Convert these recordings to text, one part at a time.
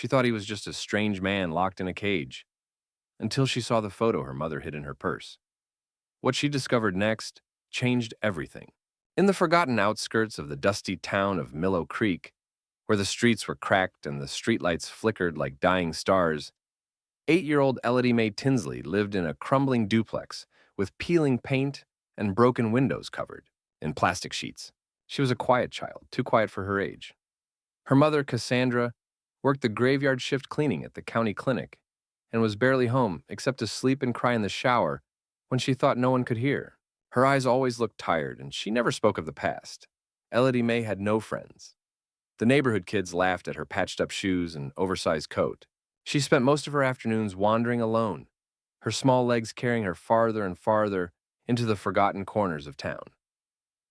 She thought he was just a strange man locked in a cage, until she saw the photo her mother hid in her purse. What she discovered next changed everything. In the forgotten outskirts of the dusty town of Willow Creek, where the streets were cracked and the streetlights flickered like dying stars, 8-year-old Elodie Mae Tinsley lived in a crumbling duplex with peeling paint and broken windows covered in plastic sheets. She was a quiet child, too quiet for her age. Her mother, Cassandra, worked the graveyard shift cleaning at the county clinic and was barely home except to sleep and cry in the shower when she thought no one could hear. Her eyes always looked tired, and she never spoke of the past. Elodie Mae had no friends. The neighborhood kids laughed at her patched-up shoes and oversized coat. She spent most of her afternoons wandering alone, her small legs carrying her farther and farther into the forgotten corners of town.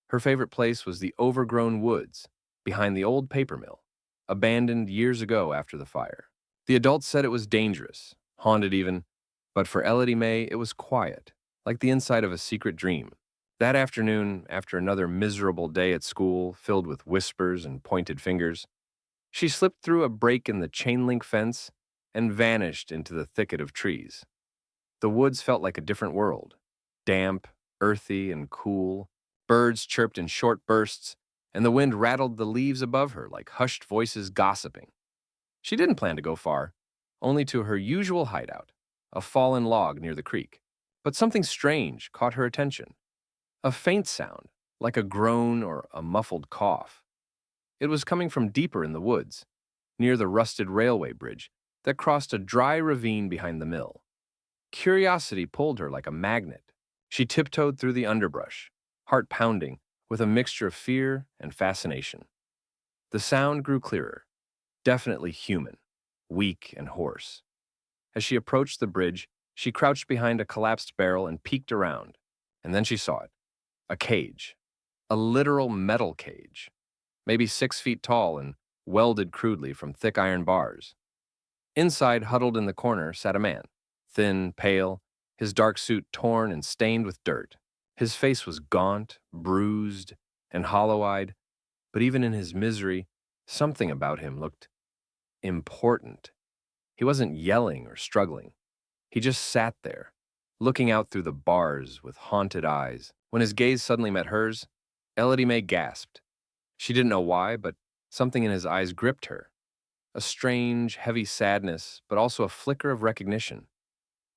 Her favorite place was the overgrown woods behind the old paper mill, abandoned years ago after the fire. The adults said it was dangerous, haunted even, but for Elodie Mae, it was quiet, like the inside of a secret dream. That afternoon, after another miserable day at school filled with whispers and pointed fingers, she slipped through a break in the chain-link fence and vanished into the thicket of trees. The woods felt like a different world, damp, earthy, and cool. Birds chirped in short bursts, and the wind rattled the leaves above her like hushed voices gossiping. She didn't plan to go far, only to her usual hideout, a fallen log near the creek. But something strange caught her attention. A faint sound, like a groan or a muffled cough. It was coming from deeper in the woods, near the rusted railway bridge that crossed a dry ravine behind the mill. Curiosity pulled her like a magnet. She tiptoed through the underbrush, heart pounding, with a mixture of fear and fascination. The sound grew clearer, definitely human, weak and hoarse. As she approached the bridge, she crouched behind a collapsed barrel and peeked around, and then she saw it. A cage. A literal metal cage. Maybe 6 feet tall and welded crudely from thick iron bars. Inside, huddled in the corner, sat a man. Thin, pale, his dark suit torn and stained with dirt. His face was gaunt, bruised, and hollow-eyed, but even in his misery, something about him looked important. He wasn't yelling or struggling. He just sat there, looking out through the bars with haunted eyes. When his gaze suddenly met hers, Elodie Mae gasped. She didn't know why, but something in his eyes gripped her. A strange, heavy sadness, but also a flicker of recognition,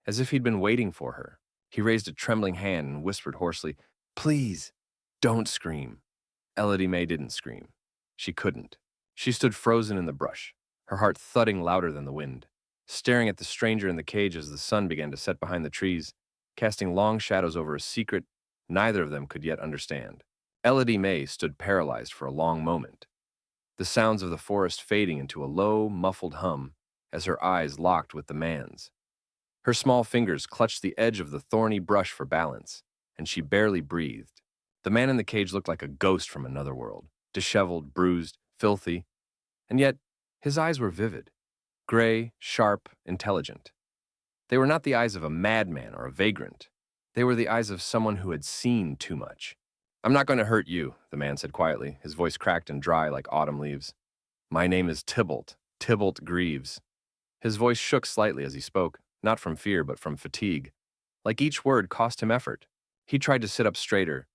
as if he'd been waiting for her. He raised a trembling hand and whispered hoarsely, "Please, don't scream." Elodie Mae didn't scream. She couldn't. She stood frozen in the brush, her heart thudding louder than the wind, staring at the stranger in the cage as the sun began to set behind the trees, casting long shadows over a secret neither of them could yet understand. Elodie Mae stood paralyzed for a long moment, the sounds of the forest fading into a low, muffled hum as her eyes locked with the man's. Her small fingers clutched the edge of the thorny brush for balance, and she barely breathed. The man in the cage looked like a ghost from another world, disheveled, bruised, filthy, and yet his eyes were vivid, gray, sharp, intelligent. They were not the eyes of a madman or a vagrant. They were the eyes of someone who had seen too much. "I'm not going to hurt you," the man said quietly, his voice cracked and dry like autumn leaves. "My name is Tybalt Greaves." His voice shook slightly as he spoke, not from fear but from fatigue. Like each word cost him effort. He tried to sit up straighter,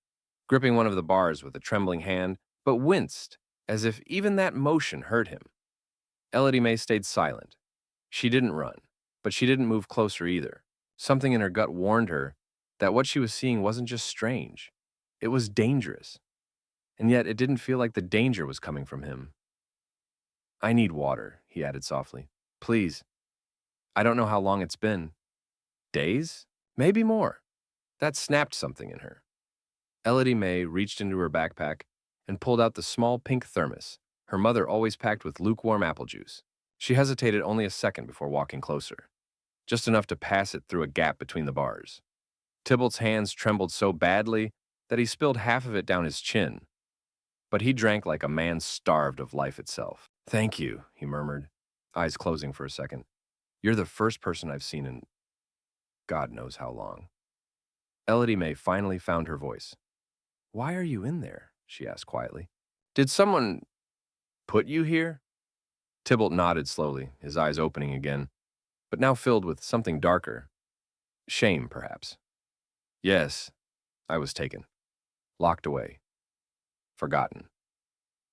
gripping one of the bars with a trembling hand, but winced, as if even that motion hurt him. Elodie Mae stayed silent. She didn't run, but she didn't move closer either. Something in her gut warned her that what she was seeing wasn't just strange. It was dangerous. And yet it didn't feel like the danger was coming from him. "I need water," he added softly. "Please. I don't know how long it's been. Days? Maybe more." That snapped something in her. Elodie Mae reached into her backpack and pulled out the small pink thermos her mother always packed with lukewarm apple juice. She hesitated only a second before walking closer, just enough to pass it through a gap between the bars. Tybalt's hands trembled so badly that he spilled half of it down his chin, but he drank like a man starved of life itself. "Thank you," he murmured, eyes closing for a second. "You're the first person I've seen in God knows how long." Elodie Mae finally found her voice. "Why are you in there?" she asked quietly. "Did someone put you here?" Tybalt nodded slowly, his eyes opening again, but now filled with something darker. Shame, perhaps. Yes, I was taken. Locked away. Forgotten.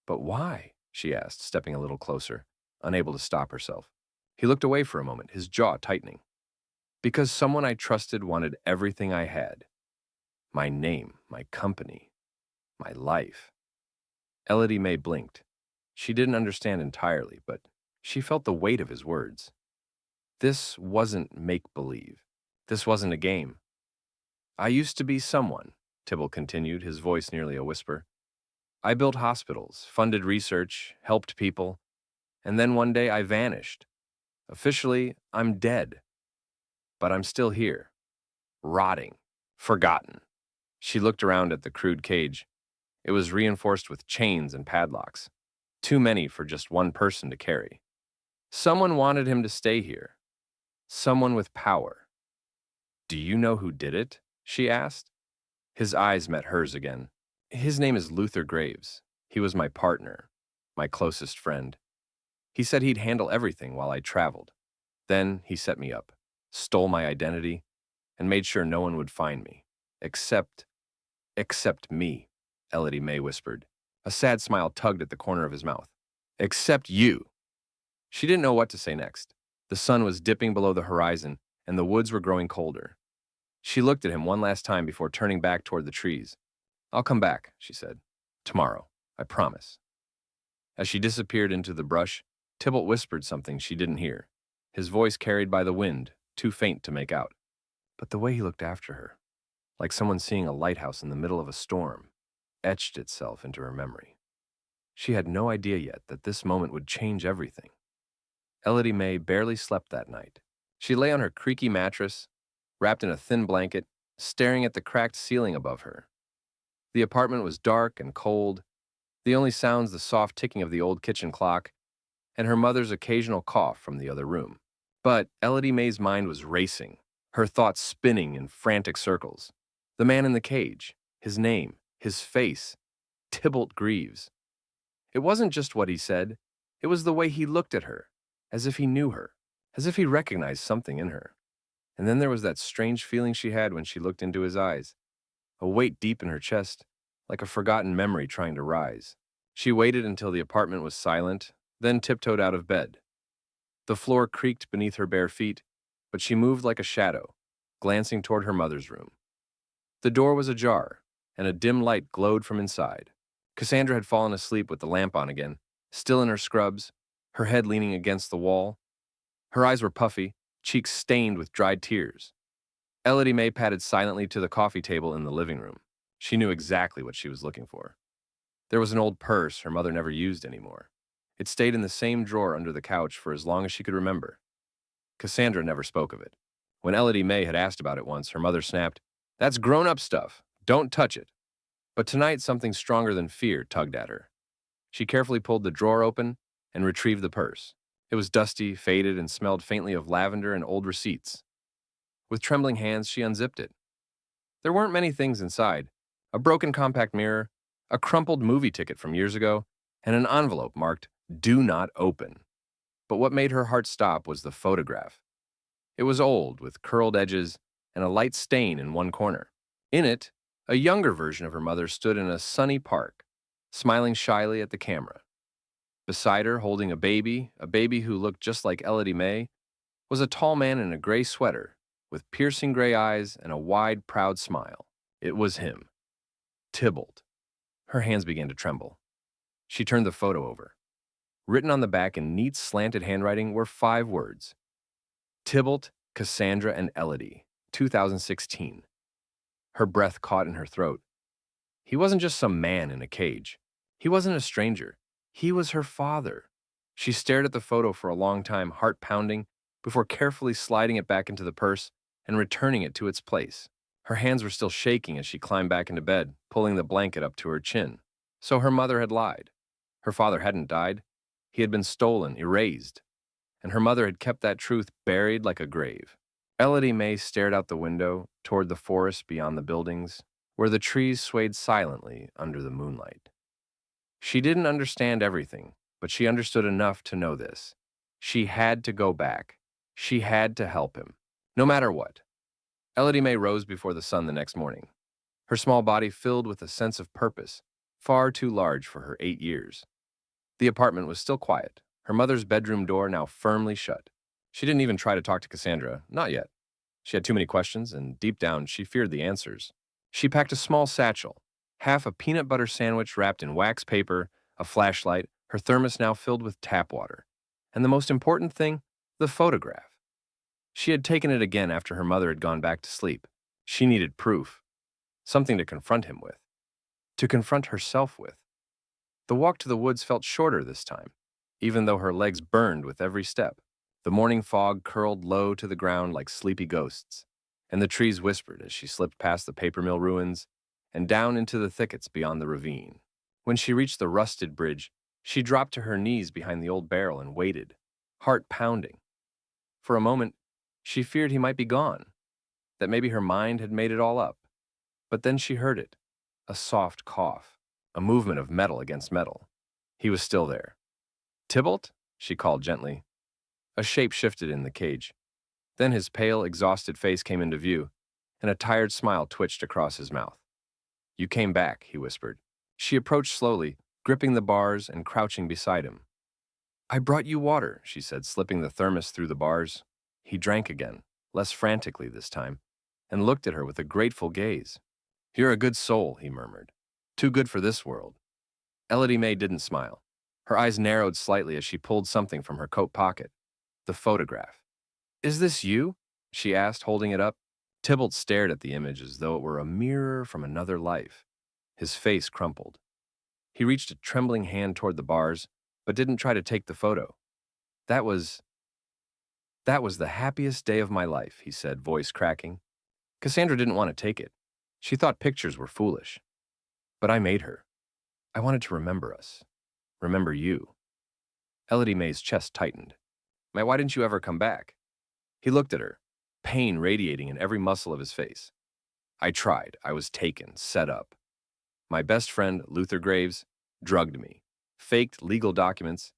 But why? She asked, stepping a little closer, unable to stop herself. He looked away for a moment, his jaw tightening. Because someone I trusted wanted everything I had. My name, my company, my life. Elodie May blinked. She didn't understand entirely, but she felt the weight of his words. This wasn't make-believe. This wasn't a game. I used to be someone, Tybalt continued, his voice nearly a whisper. I built hospitals, funded research, helped people, and then one day I vanished. Officially, I'm dead. But I'm still here, rotting, forgotten. She looked around at the crude cage. It was reinforced with chains and padlocks, too many for just one person to carry. Someone wanted him to stay here, someone with power. Do you know who did it? She asked. His eyes met hers again. His name is Luther Graves. He was my partner, my closest friend. He said he'd handle everything while I traveled. Then he set me up, stole my identity, and made sure no one would find me. Except me, Elodie May whispered. A sad smile tugged at the corner of his mouth. Except you. She didn't know what to say next. The sun was dipping below the horizon, and the woods were growing colder. She looked at him one last time before turning back toward the trees. I'll come back, she said. Tomorrow, I promise. As she disappeared into the brush, Tybalt whispered something she didn't hear, his voice carried by the wind, too faint to make out. But the way he looked after her, like someone seeing a lighthouse in the middle of a storm, etched itself into her memory. She had no idea yet that this moment would change everything. Elodie May barely slept that night. She lay on her creaky mattress, wrapped in a thin blanket, staring at the cracked ceiling above her. The apartment was dark and cold, the only sounds the soft ticking of the old kitchen clock and her mother's occasional cough from the other room. But Elodie May's mind was racing, her thoughts spinning in frantic circles. The man in the cage, his name, his face, Tybalt Greaves. It wasn't just what he said, it was the way he looked at her, as if he knew her, as if he recognized something in her. And then there was that strange feeling she had when she looked into his eyes, a weight deep in her chest, like a forgotten memory trying to rise. She waited until the apartment was silent, then tiptoed out of bed. The floor creaked beneath her bare feet, but she moved like a shadow, glancing toward her mother's room. The door was ajar, and a dim light glowed from inside. Cassandra had fallen asleep with the lamp on again, still in her scrubs, her head leaning against the wall. Her eyes were puffy, cheeks stained with dried tears. Elodie May padded silently to the coffee table in the living room. She knew exactly what she was looking for. There was an old purse her mother never used anymore. It stayed in the same drawer under the couch for as long as she could remember. Cassandra never spoke of it. When Elodie May had asked about it once, her mother snapped, "That's grown-up stuff. Don't touch it." But tonight, something stronger than fear tugged at her. She carefully pulled the drawer open and retrieved the purse. It was dusty, faded, and smelled faintly of lavender and old receipts. With trembling hands, she unzipped it. There weren't many things inside. A broken compact mirror, a crumpled movie ticket from years ago, and an envelope marked, "Do not open." But what made her heart stop was the photograph. It was old, with curled edges and a light stain in one corner. In it, a younger version of her mother stood in a sunny park, smiling shyly at the camera. Beside her, holding a baby who looked just like Elodie May, was a tall man in a gray sweater, with piercing gray eyes and a wide, proud smile. It was him, Tybalt. Her hands began to tremble. She turned the photo over. Written on the back in neat, slanted handwriting were 5 words. Tybalt, Cassandra, and Elodie, 2016. Her breath caught in her throat. He wasn't just some man in a cage. He wasn't a stranger. He was her father. She stared at the photo for a long time, heart pounding, before carefully sliding it back into the purse and returning it to its place. Her hands were still shaking as she climbed back into bed, pulling the blanket up to her chin. So her mother had lied. Her father hadn't died. He had been stolen, erased. And her mother had kept that truth buried like a grave. Elodie May stared out the window toward the forest beyond the buildings, where the trees swayed silently under the moonlight. She didn't understand everything, but she understood enough to know this. She had to go back. She had to help him, no matter what. Elodie Mae rose before the sun the next morning, her small body filled with a sense of purpose, far too large for her 8 years. The apartment was still quiet, her mother's bedroom door now firmly shut. She didn't even try to talk to Cassandra, not yet. She had too many questions, and deep down, she feared the answers. She packed a small satchel, half a peanut butter sandwich wrapped in wax paper, a flashlight, her thermos now filled with tap water. And the most important thing, the photograph. She had taken it again after her mother had gone back to sleep. She needed proof, something to confront him with, to confront herself with. The walk to the woods felt shorter this time, even though her legs burned with every step. The morning fog curled low to the ground like sleepy ghosts, and the trees whispered as she slipped past the paper mill ruins and down into the thickets beyond the ravine. When she reached the rusted bridge, she dropped to her knees behind the old barrel and waited, heart pounding. For a moment, she feared he might be gone, that maybe her mind had made it all up. But then she heard it, a soft cough, a movement of metal against metal. He was still there. "Tybalt?" she called gently. A shape shifted in the cage. Then his pale, exhausted face came into view, and a tired smile twitched across his mouth. "You came back," he whispered. She approached slowly, gripping the bars and crouching beside him. "I brought you water," she said, slipping the thermos through the bars. He drank again, less frantically this time, and looked at her with a grateful gaze. "You're a good soul," he murmured. "Too good for this world." Elodie Mae didn't smile. Her eyes narrowed slightly as she pulled something from her coat pocket. The photograph. "Is this you?" she asked, holding it up. Tybalt stared at the image as though it were a mirror from another life. His face crumpled. He reached a trembling hand toward the bars, but didn't try to take the photo. That was the happiest day of my life," he said, voice cracking. Cassandra didn't want to take it. She thought pictures were foolish. But I made her. I wanted to remember us. Remember you. Elodie Mae's chest tightened. "Why didn't you ever come back?" He looked at her, pain radiating in every muscle of his face. "I tried. I was taken, set up. My best friend, Luther Graves, drugged me, faked legal documents,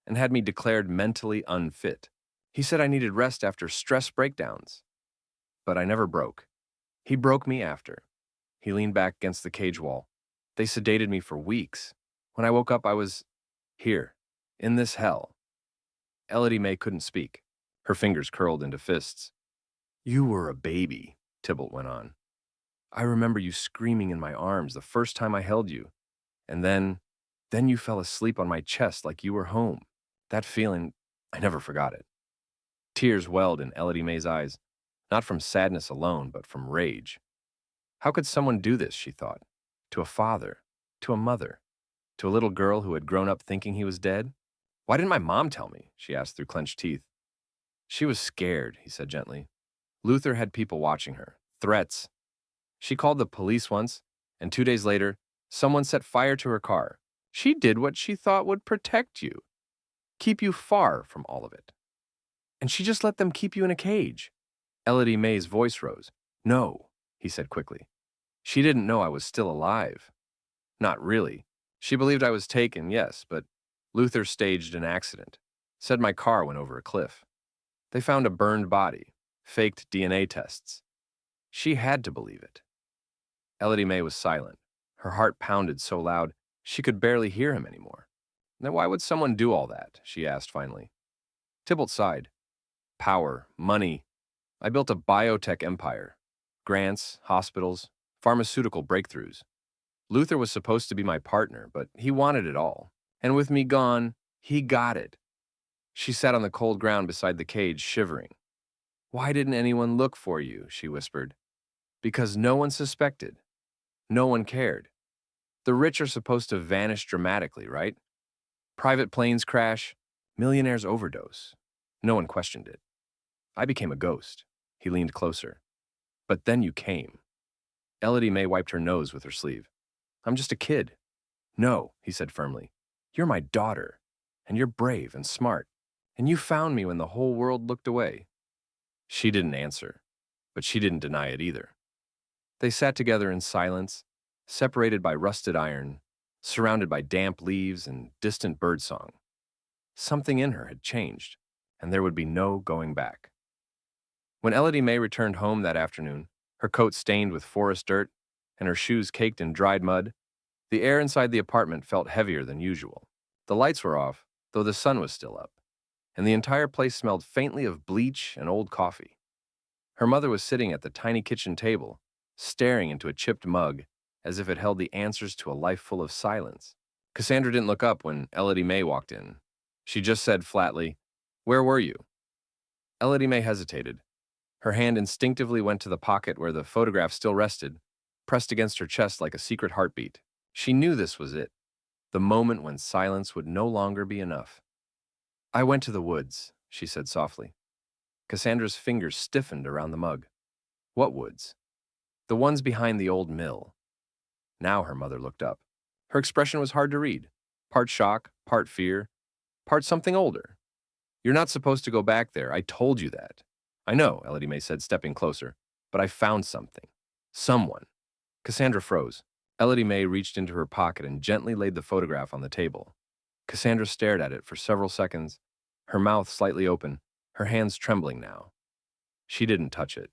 and had me declared mentally unfit. He said I needed rest after stress breakdowns. But I never broke. He broke me after." He leaned back against the cage wall. "They sedated me for weeks. When I woke up, I was here, in this hell." Elodie Mae couldn't speak. Her fingers curled into fists. "You were a baby," Tybalt went on. "I remember you screaming in my arms the first time I held you. And then you fell asleep on my chest like you were home. That feeling, I never forgot it." Tears welled in Elodie Mae's eyes, not from sadness alone, but from rage. How could someone do this, she thought, to a father, to a mother, to a little girl who had grown up thinking he was dead? "Why didn't my mom tell me?" she asked through clenched teeth. "She was scared," he said gently. "Luther had people watching her, threats. She called the police once, and 2 days later, someone set fire to her car. She did what she thought would protect you, keep you far from all of it. And she just let them keep you in a cage." Elodie Mae's voice rose. "No," he said quickly. "She didn't know I was still alive. Not really. She believed I was taken, yes, but Luther staged an accident. Said my car went over a cliff. They found a burned body, faked DNA tests. She had to believe it." Elodie Mae was silent. Her heart pounded so loud she could barely hear him anymore. "Then why would someone do all that?" she asked finally. Tybalt sighed. "Power, money. I built a biotech empire. Grants, hospitals, pharmaceutical breakthroughs. Luther was supposed to be my partner, but he wanted it all. And with me gone, he got it." She sat on the cold ground beside the cage, shivering. "Why didn't anyone look for you?" she whispered. "Because no one suspected. No one cared. The rich are supposed to vanish dramatically, right? Private planes crash, millionaires overdose. No one questioned it. I became a ghost." He leaned closer. "But then you came." Elodie Mae wiped her nose with her sleeve. "I'm just a kid." "No," he said firmly. "You're my daughter, and you're brave and smart, and you found me when the whole world looked away." She didn't answer, but she didn't deny it either. They sat together in silence, separated by rusted iron, surrounded by damp leaves and distant birdsong. Something in her had changed, and there would be no going back. When Elodie Mae returned home that afternoon, her coat stained with forest dirt and her shoes caked in dried mud, the air inside the apartment felt heavier than usual. The lights were off, though the sun was still up, and the entire place smelled faintly of bleach and old coffee. Her mother was sitting at the tiny kitchen table, staring into a chipped mug as if it held the answers to a life full of silence. Cassandra didn't look up when Elodie Mae walked in. She just said flatly, "Where were you?" Elodie Mae hesitated. Her hand instinctively went to the pocket where the photograph still rested, pressed against her chest like a secret heartbeat. She knew this was it, the moment when silence would no longer be enough. "I went to the woods," she said softly. Cassandra's fingers stiffened around the mug. "What woods?" "The ones behind the old mill." Now her mother looked up. Her expression was hard to read, part shock, part fear, part something older. "You're not supposed to go back there. I told you that." "I know," Elodie Mae said, stepping closer, "but I found something. Someone." Cassandra froze. Elodie Mae reached into her pocket and gently laid the photograph on the table. Cassandra stared at it for several seconds, her mouth slightly open, her hands trembling now. She didn't touch it,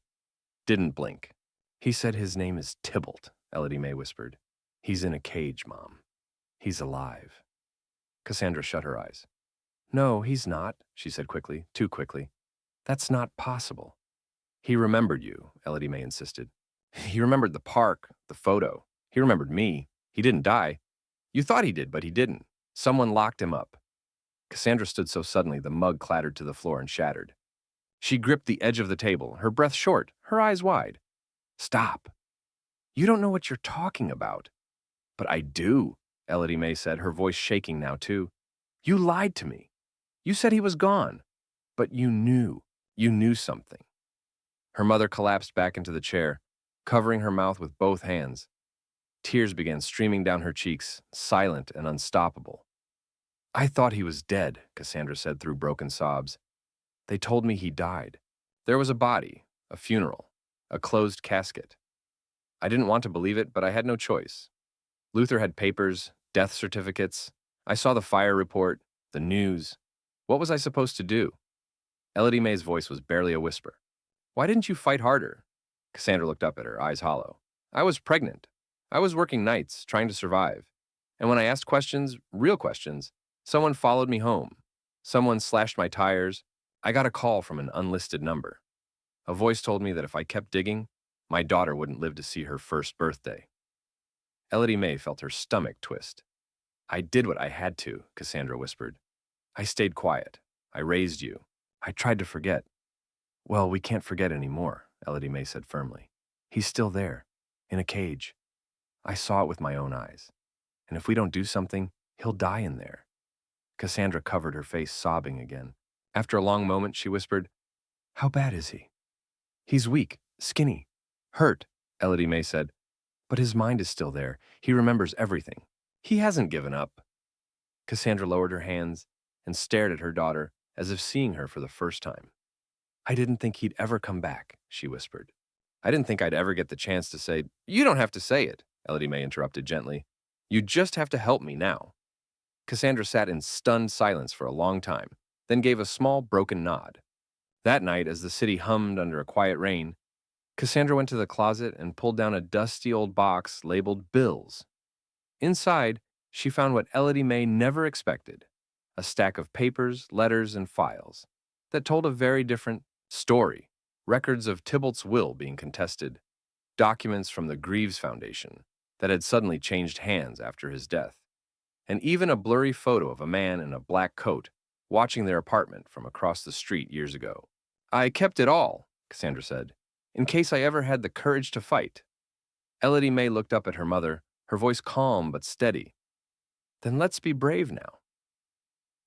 didn't blink. "He said his name is Tybalt," Elodie Mae whispered. "He's in a cage, Mom. He's alive." Cassandra shut her eyes. "No, he's not," she said quickly, too quickly. "That's not possible." "He remembered you," Elodie Mae insisted. "He remembered the park, the photo. He remembered me. He didn't die. You thought he did, but he didn't. Someone locked him up." Cassandra stood so suddenly the mug clattered to the floor and shattered. She gripped the edge of the table, her breath short, her eyes wide. "Stop. You don't know what you're talking about." "But I do," Elodie Mae said, her voice shaking now too. "You lied to me. You said he was gone. But you knew. You knew something." Her mother collapsed back into the chair, covering her mouth with both hands. Tears began streaming down her cheeks, silent and unstoppable. "I thought he was dead," Cassandra said through broken sobs. "They told me he died. There was a body, a funeral, a closed casket. I didn't want to believe it, but I had no choice. Luther had papers, death certificates. I saw the fire report, the news. What was I supposed to do?" Elodie Mae's voice was barely a whisper. "Why didn't you fight harder?" Cassandra looked up at her, eyes hollow. "I was pregnant. I was working nights, trying to survive. And when I asked questions, real questions, someone followed me home. Someone slashed my tires. I got a call from an unlisted number. A voice told me that if I kept digging, my daughter wouldn't live to see her first birthday." Elodie Mae felt her stomach twist. "I did what I had to," Cassandra whispered. "I stayed quiet. I raised you. I tried to forget." "Well, we can't forget anymore," Elodie Mae said firmly. "He's still there, in a cage. I saw it with my own eyes. And if we don't do something, he'll die in there." Cassandra covered her face, sobbing again. After a long moment, she whispered, "How bad is he?" "He's weak, skinny, hurt," Elodie Mae said. "But his mind is still there. He remembers everything. He hasn't given up." Cassandra lowered her hands and stared at her daughter as if seeing her for the first time. "I didn't think he'd ever come back," she whispered. "I didn't think I'd ever get the chance to say—" "You don't have to say it," Elodie Mae interrupted gently. "You just have to help me now." Cassandra sat in stunned silence for a long time, then gave a small, broken nod. That night, as the city hummed under a quiet rain, Cassandra went to the closet and pulled down a dusty old box labeled Bills. Inside, she found what Elodie Mae never expected, a stack of papers, letters, and files that told a very different story. Records of Tybalt's will being contested, documents from the Greaves Foundation that had suddenly changed hands after his death, and even a blurry photo of a man in a black coat watching their apartment from across the street years ago. "I kept it all," Cassandra said, "in case I ever had the courage to fight." Elodie Mae looked up at her mother, her voice calm but steady. "Then let's be brave now."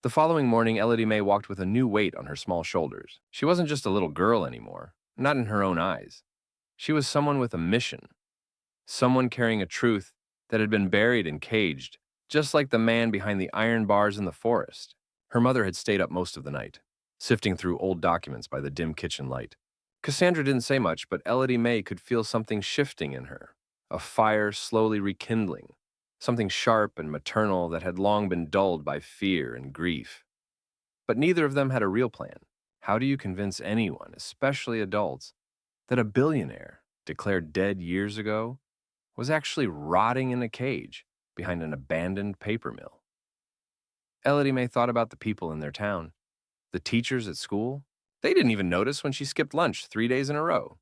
The following morning, Elodie Mae walked with a new weight on her small shoulders. She wasn't just a little girl anymore, not in her own eyes. She was someone with a mission, someone carrying a truth that had been buried and caged, just like the man behind the iron bars in the forest. Her mother had stayed up most of the night, sifting through old documents by the dim kitchen light. Cassandra didn't say much, but Elodie Mae could feel something shifting in her, a fire slowly rekindling, something sharp and maternal that had long been dulled by fear and grief. But neither of them had a real plan. How do you convince anyone, especially adults, that a billionaire, declared dead years ago, was actually rotting in a cage behind an abandoned paper mill? Elodie Mae thought about the people in their town, the teachers at school. They didn't even notice when she skipped lunch 3 days in a row.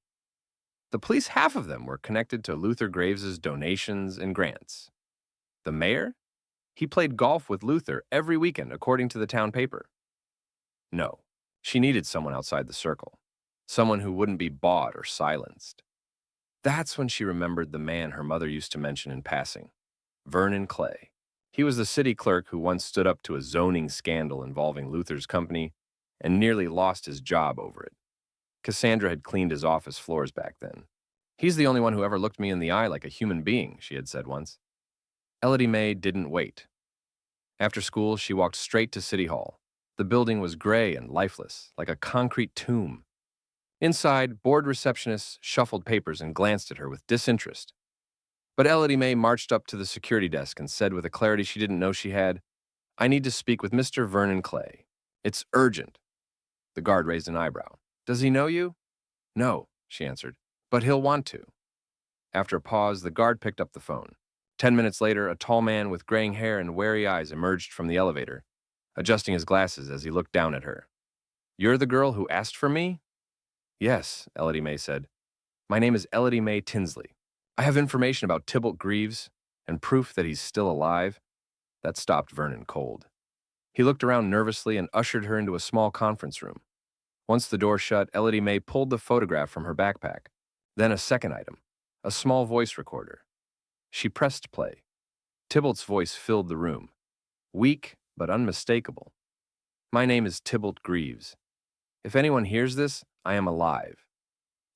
The police, half of them were connected to Luther Graves's donations and grants. The mayor? He played golf with Luther every weekend, according to the town paper. No, she needed someone outside the circle, someone who wouldn't be bought or silenced. That's when she remembered the man her mother used to mention in passing, Vernon Clay. He was the city clerk who once stood up to a zoning scandal involving Luther's company and nearly lost his job over it. Cassandra had cleaned his office floors back then. "He's the only one who ever looked me in the eye like a human being," she had said once. Elodie Mae didn't wait. After school, she walked straight to City Hall. The building was gray and lifeless, like a concrete tomb. Inside, bored receptionists shuffled papers and glanced at her with disinterest. But Elodie Mae marched up to the security desk and said with a clarity she didn't know she had, "I need to speak with Mr. Vernon Clay. It's urgent." The guard raised an eyebrow. "Does he know you?" "No," she answered, "but he'll want to." After a pause, the guard picked up the phone. 10 minutes later, a tall man with graying hair and wary eyes emerged from the elevator, adjusting his glasses as he looked down at her. "You're the girl who asked for me?" "Yes," Elodie Mae said. "My name is Elodie Mae Tinsley. I have information about Tybalt Greaves and proof that he's still alive." That stopped Vernon cold. He looked around nervously and ushered her into a small conference room. Once the door shut, Elodie Mae pulled the photograph from her backpack, then a second item, a small voice recorder. She pressed play. Tybalt's voice filled the room, weak but unmistakable. "My name is Tybalt Greaves. If anyone hears this, I am alive.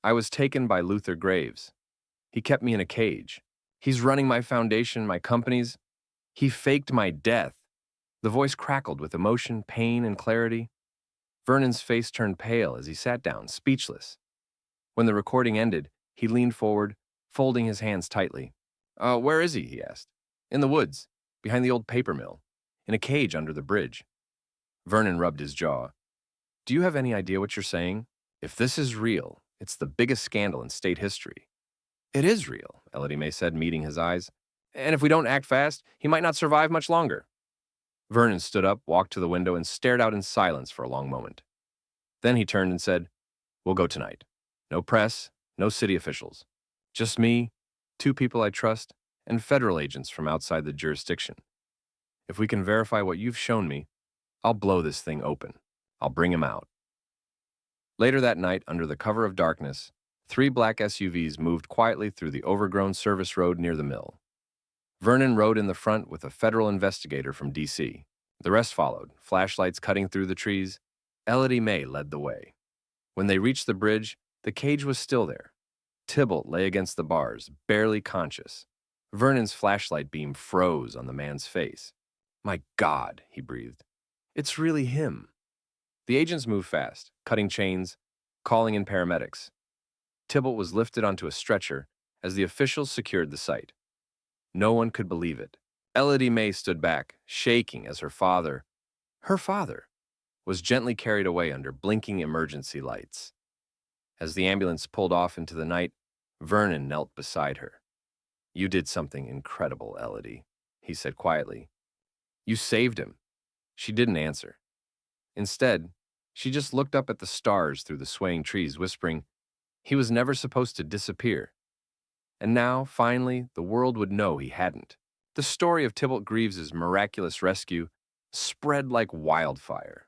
I was taken by Luther Graves. He kept me in a cage. He's running my foundation, my companies. He faked my death." The voice crackled with emotion, pain, and clarity. Vernon's face turned pale as he sat down, speechless. When the recording ended, he leaned forward, folding his hands tightly. "Where is he?" he asked. "In the woods, behind the old paper mill, in a cage under the bridge." Vernon rubbed his jaw. "Do you have any idea what you're saying? If this is real, it's the biggest scandal in state history." "It is real," Elodie Mae said, meeting his eyes. "And if we don't act fast, he might not survive much longer." Vernon stood up, walked to the window, and stared out in silence for a long moment. Then he turned and said, "We'll go tonight. No press, no city officials. Just me, 2 people I trust, and federal agents from outside the jurisdiction. If we can verify what you've shown me, I'll blow this thing open. I'll bring him out." Later that night, under the cover of darkness, 3 black SUVs moved quietly through the overgrown service road near the mill. Vernon rode in the front with a federal investigator from D.C. The rest followed, flashlights cutting through the trees. Elodie Mae led the way. When they reached the bridge, the cage was still there. Tybalt lay against the bars, barely conscious. Vernon's flashlight beam froze on the man's face. "My God," he breathed. "It's really him." The agents moved fast, cutting chains, calling in paramedics. Tybalt was lifted onto a stretcher as the officials secured the site. No one could believe it. Elodie Mae stood back, shaking as her father, was gently carried away under blinking emergency lights. As the ambulance pulled off into the night, Vernon knelt beside her. "You did something incredible, Elodie," he said quietly. "You saved him." She didn't answer. Instead, she just looked up at the stars through the swaying trees, whispering, "He was never supposed to disappear." And now, finally, the world would know he hadn't. The story of Tybalt Greaves' miraculous rescue spread like wildfire.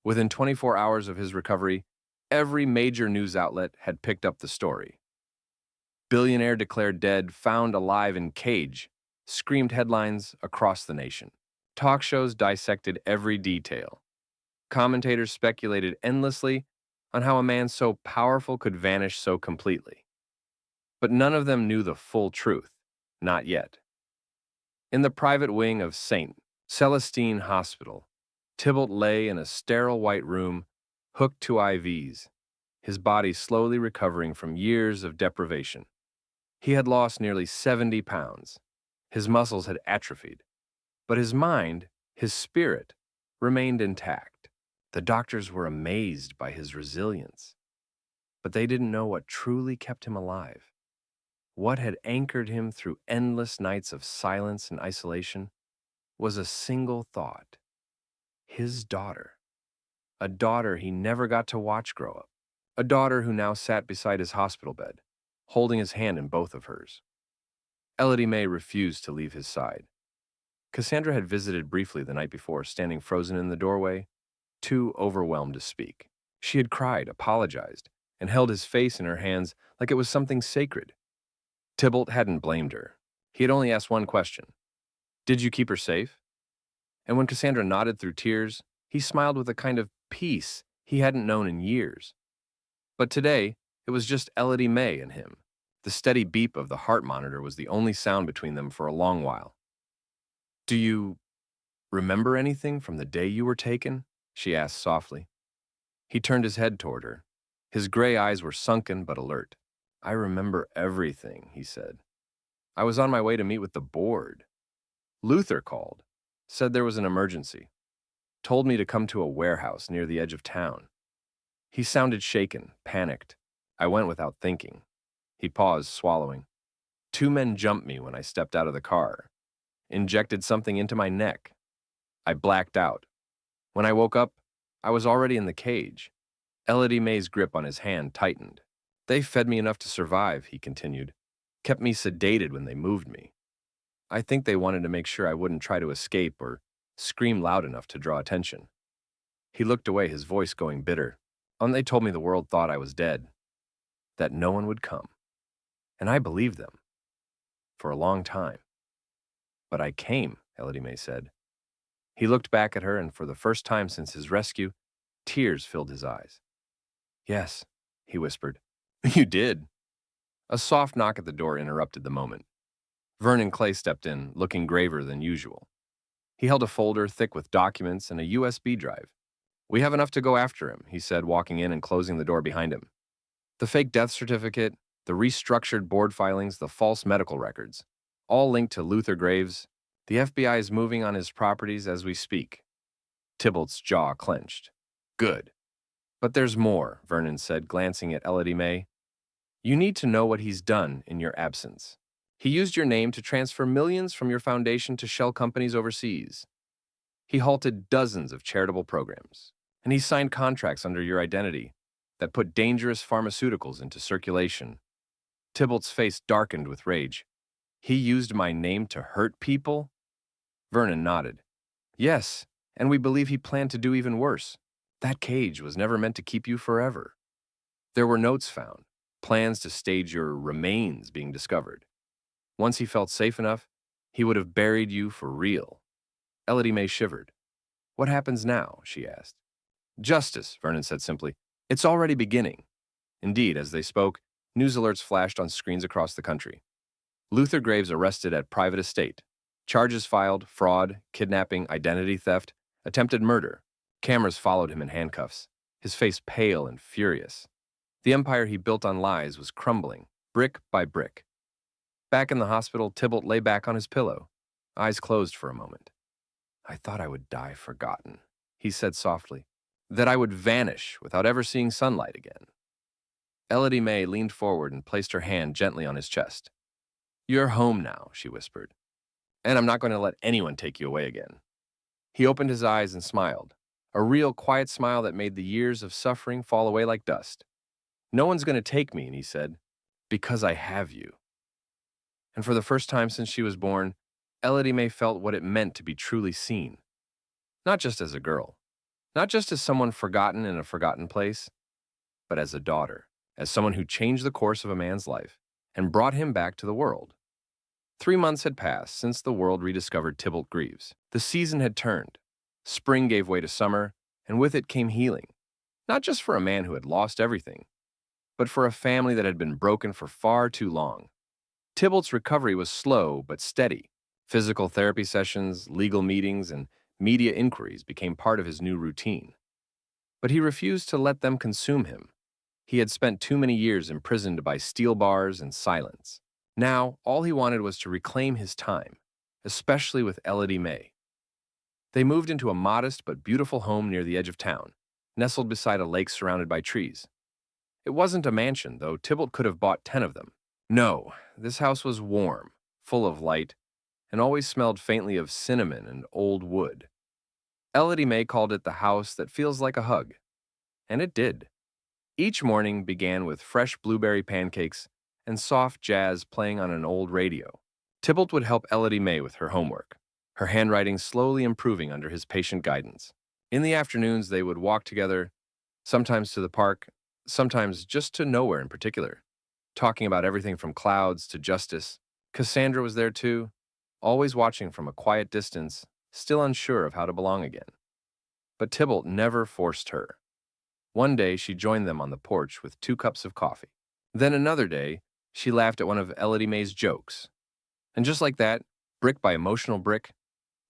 Within 24 hours of his recovery, every major news outlet had picked up the story. "Billionaire declared dead, found alive in cage," screamed headlines across the nation. Talk shows dissected every detail. Commentators speculated endlessly on how a man so powerful could vanish so completely. But none of them knew the full truth, not yet. In the private wing of St. Celestine Hospital, Tybalt lay in a sterile white room, hooked to IVs, his body slowly recovering from years of deprivation. He had lost nearly 70 pounds. His muscles had atrophied. But his mind, his spirit, remained intact. The doctors were amazed by his resilience, but they didn't know what truly kept him alive. What had anchored him through endless nights of silence and isolation was a single thought: his daughter. A daughter he never got to watch grow up. A daughter who now sat beside his hospital bed, holding his hand in both of hers. Elodie Mae refused to leave his side. Cassandra had visited briefly the night before, standing frozen in the doorway, too overwhelmed to speak. She had cried, apologized, and held his face in her hands like it was something sacred. Tybalt hadn't blamed her. He had only asked one question: "Did you keep her safe?" And when Cassandra nodded through tears, he smiled with a kind of peace he hadn't known in years. But today, it was just Elodie Mae and him. The steady beep of the heart monitor was the only sound between them for a long while. "Do you remember anything from the day you were taken?" she asked softly. He turned his head toward her. His gray eyes were sunken but alert. "I remember everything," he said. "I was on my way to meet with the board. Luther called, said there was an emergency, told me to come to a warehouse near the edge of town." He sounded shaken, panicked. "I went without thinking." He paused, swallowing. "Two men jumped me when I stepped out of the car, injected something into my neck. I blacked out. When I woke up, I was already in the cage." Elodie Mae's grip on his hand tightened. "They fed me enough to survive," he continued. "Kept me sedated when they moved me. I think they wanted to make sure I wouldn't try to escape or scream loud enough to draw attention." He looked away, his voice going bitter. "And they told me the world thought I was dead, that no one would come. And I believed them. For a long time. But I came," Elodie Mae said. He looked back at her, and for the first time since his rescue, tears filled his eyes. "Yes," he whispered. "You did." A soft knock at the door interrupted the moment. Vernon Clay stepped in, looking graver than usual. He held a folder thick with documents and a USB drive. "We have enough to go after him," he said, walking in and closing the door behind him. "The fake death certificate, the restructured board filings, the false medical records, all linked to Luther Graves. The FBI is moving on his properties as we speak." Tybalt's jaw clenched. "Good. But there's more," Vernon said, glancing at Elodie Mae. "You need to know what he's done in your absence. He used your name to transfer millions from your foundation to shell companies overseas. He halted dozens of charitable programs, and he signed contracts under your identity that put dangerous pharmaceuticals into circulation." Tybalt's face darkened with rage. "He used my name to hurt people?" Vernon nodded. "Yes, and we believe he planned to do even worse. That cage was never meant to keep you forever. There were notes found, plans to stage your remains being discovered. Once he felt safe enough, he would have buried you for real." Elodie Mae shivered. "What happens now?" she asked. "Justice," Vernon said simply. "It's already beginning." Indeed, as they spoke, news alerts flashed on screens across the country. Luther Graves arrested at private estate. Charges filed: fraud, kidnapping, identity theft, attempted murder. Cameras followed him in handcuffs, his face pale and furious. The empire he built on lies was crumbling, brick by brick. Back in the hospital, Tybalt lay back on his pillow, eyes closed for a moment. "I thought I would die forgotten," he said softly, "that I would vanish without ever seeing sunlight again." Elodie Mae leaned forward and placed her hand gently on his chest. "You're home now," she whispered, "and I'm not going to let anyone take you away again." He opened his eyes and smiled, a real quiet smile that made the years of suffering fall away like dust. "No one's going to take me," he said, "because I have you." And for the first time since she was born, Elodie Mae felt what it meant to be truly seen. Not just as a girl, not just as someone forgotten in a forgotten place, but as a daughter, as someone who changed the course of a man's life and brought him back to the world. 3 months had passed since the world rediscovered Tybalt Greaves. The season had turned. Spring gave way to summer, and with it came healing. Not just for a man who had lost everything, but for a family that had been broken for far too long. Tybalt's recovery was slow but steady. Physical therapy sessions, legal meetings, and media inquiries became part of his new routine. But he refused to let them consume him. He had spent too many years imprisoned by steel bars and silence. Now, all he wanted was to reclaim his time, especially with Elodie Mae. They moved into a modest but beautiful home near the edge of town. nestled beside a lake surrounded by trees. It wasn't a mansion, though Tybalt could have bought 10 of them. No, this house was warm, full of light, and always smelled faintly of cinnamon and old wood. Elodie Mae called it the house that feels like a hug. And it did. Each morning began with fresh blueberry pancakes and soft jazz playing on an old radio. Tybalt would help Elodie Mae with her homework, her handwriting slowly improving under his patient guidance. In the afternoons, they would walk together, sometimes to the park, sometimes just to nowhere in particular, talking about everything from clouds to justice. Cassandra was there too, always watching from a quiet distance, still unsure of how to belong again. But Tybalt never forced her. One day, she joined them on the porch with 2 cups of coffee. Then another day, she laughed at one of Elodie Mae's jokes. And just like that, brick by emotional brick,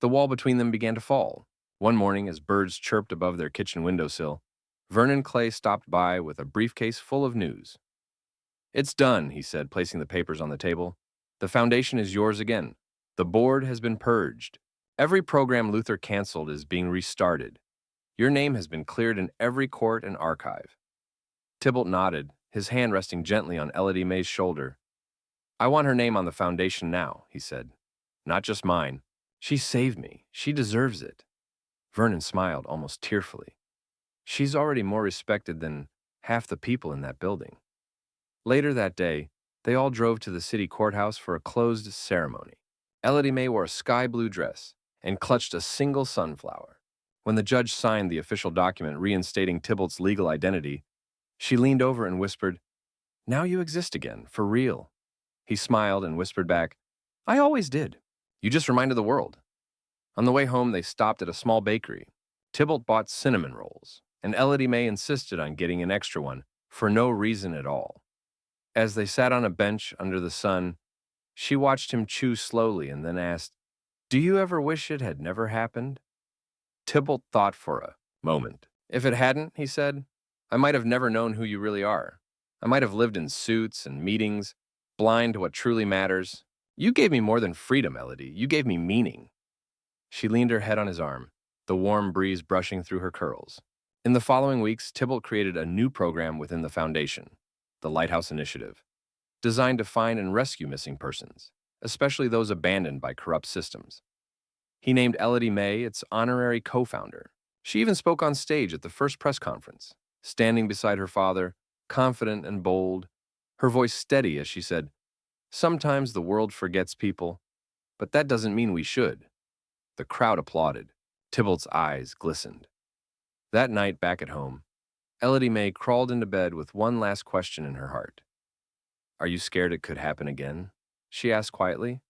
the wall between them began to fall. One morning, as birds chirped above their kitchen windowsill, Vernon Clay stopped by with a briefcase full of news. "It's done," he said, placing the papers on the table. "The foundation is yours again. The board has been purged. Every program Luther canceled is being restarted. Your name has been cleared in every court and archive." Tybalt nodded, his hand resting gently on Elodie Mae's shoulder. "I want her name on the foundation now," he said. "Not just mine. She saved me. She deserves it." Vernon smiled, almost tearfully. "She's already more respected than half the people in that building." Later that day, they all drove to the city courthouse for a closed ceremony. Elodie Mae wore a sky-blue dress and clutched a single sunflower. When the judge signed the official document reinstating Tybalt's legal identity, she leaned over and whispered, "Now you exist again, for real." He smiled and whispered back, "I always did. You just reminded the world." On the way home, they stopped at a small bakery. Tybalt bought cinnamon rolls, and Elodie Mae insisted on getting an extra one for no reason at all. As they sat on a bench under the sun, she watched him chew slowly and then asked, "Do you ever wish it had never happened?" Tybalt thought for a moment. "If it hadn't," he said, "I might have never known who you really are. I might have lived in suits and meetings, blind to what truly matters. You gave me more than freedom, Elodie. You gave me meaning." She leaned her head on his arm, the warm breeze brushing through her curls. In the following weeks, Tybalt created a new program within the foundation, the Lighthouse Initiative, designed to find and rescue missing persons, especially those abandoned by corrupt systems. He named Elodie Mae its honorary co-founder. She even spoke on stage at the first press conference, standing beside her father, confident and bold, her voice steady as she said, "Sometimes the world forgets people, but that doesn't mean we should." The crowd applauded. Tybalt's eyes glistened. That night, back at home, Elodie Mae crawled into bed with one last question in her heart. "Are you scared it could happen again?" she asked quietly.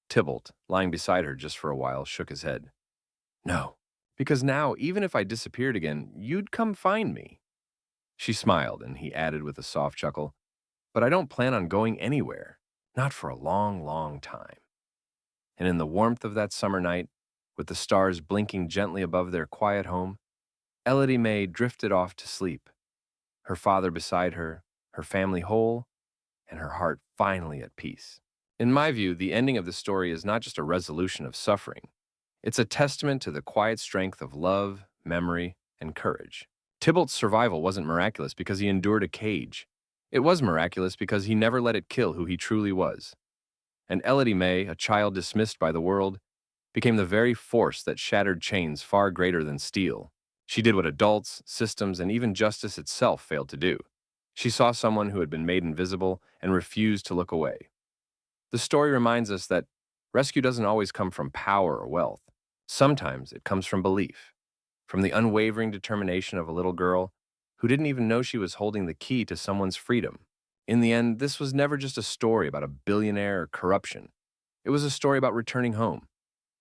Tybalt, lying beside her just for a while, shook his head. "No, because now, even if I disappeared again, you'd come find me." She smiled, and he added with a soft chuckle, "But I don't plan on going anywhere, not for a long, long time." And in the warmth of that summer night, with the stars blinking gently above their quiet home, Elodie Mae drifted off to sleep, her father beside her, her family whole, and her heart finally at peace. In my view, the ending of the story is not just a resolution of suffering. It's a testament to the quiet strength of love, memory, and courage. Tybalt's survival wasn't miraculous because he endured a cage. It was miraculous because he never let it kill who he truly was. And Elodie Mae, a child dismissed by the world, became the very force that shattered chains far greater than steel. She did what adults, systems, and even justice itself failed to do. She saw someone who had been made invisible and refused to look away. The story reminds us that rescue doesn't always come from power or wealth. Sometimes it comes from belief, from the unwavering determination of a little girl who didn't even know she was holding the key to someone's freedom. In the end, this was never just a story about a billionaire or corruption. It was a story about returning home,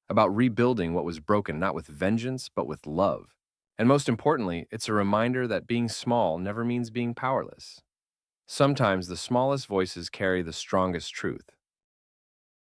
about rebuilding what was broken not with vengeance, but with love. And most importantly, it's a reminder that being small never means being powerless. Sometimes the smallest voices carry the strongest truth.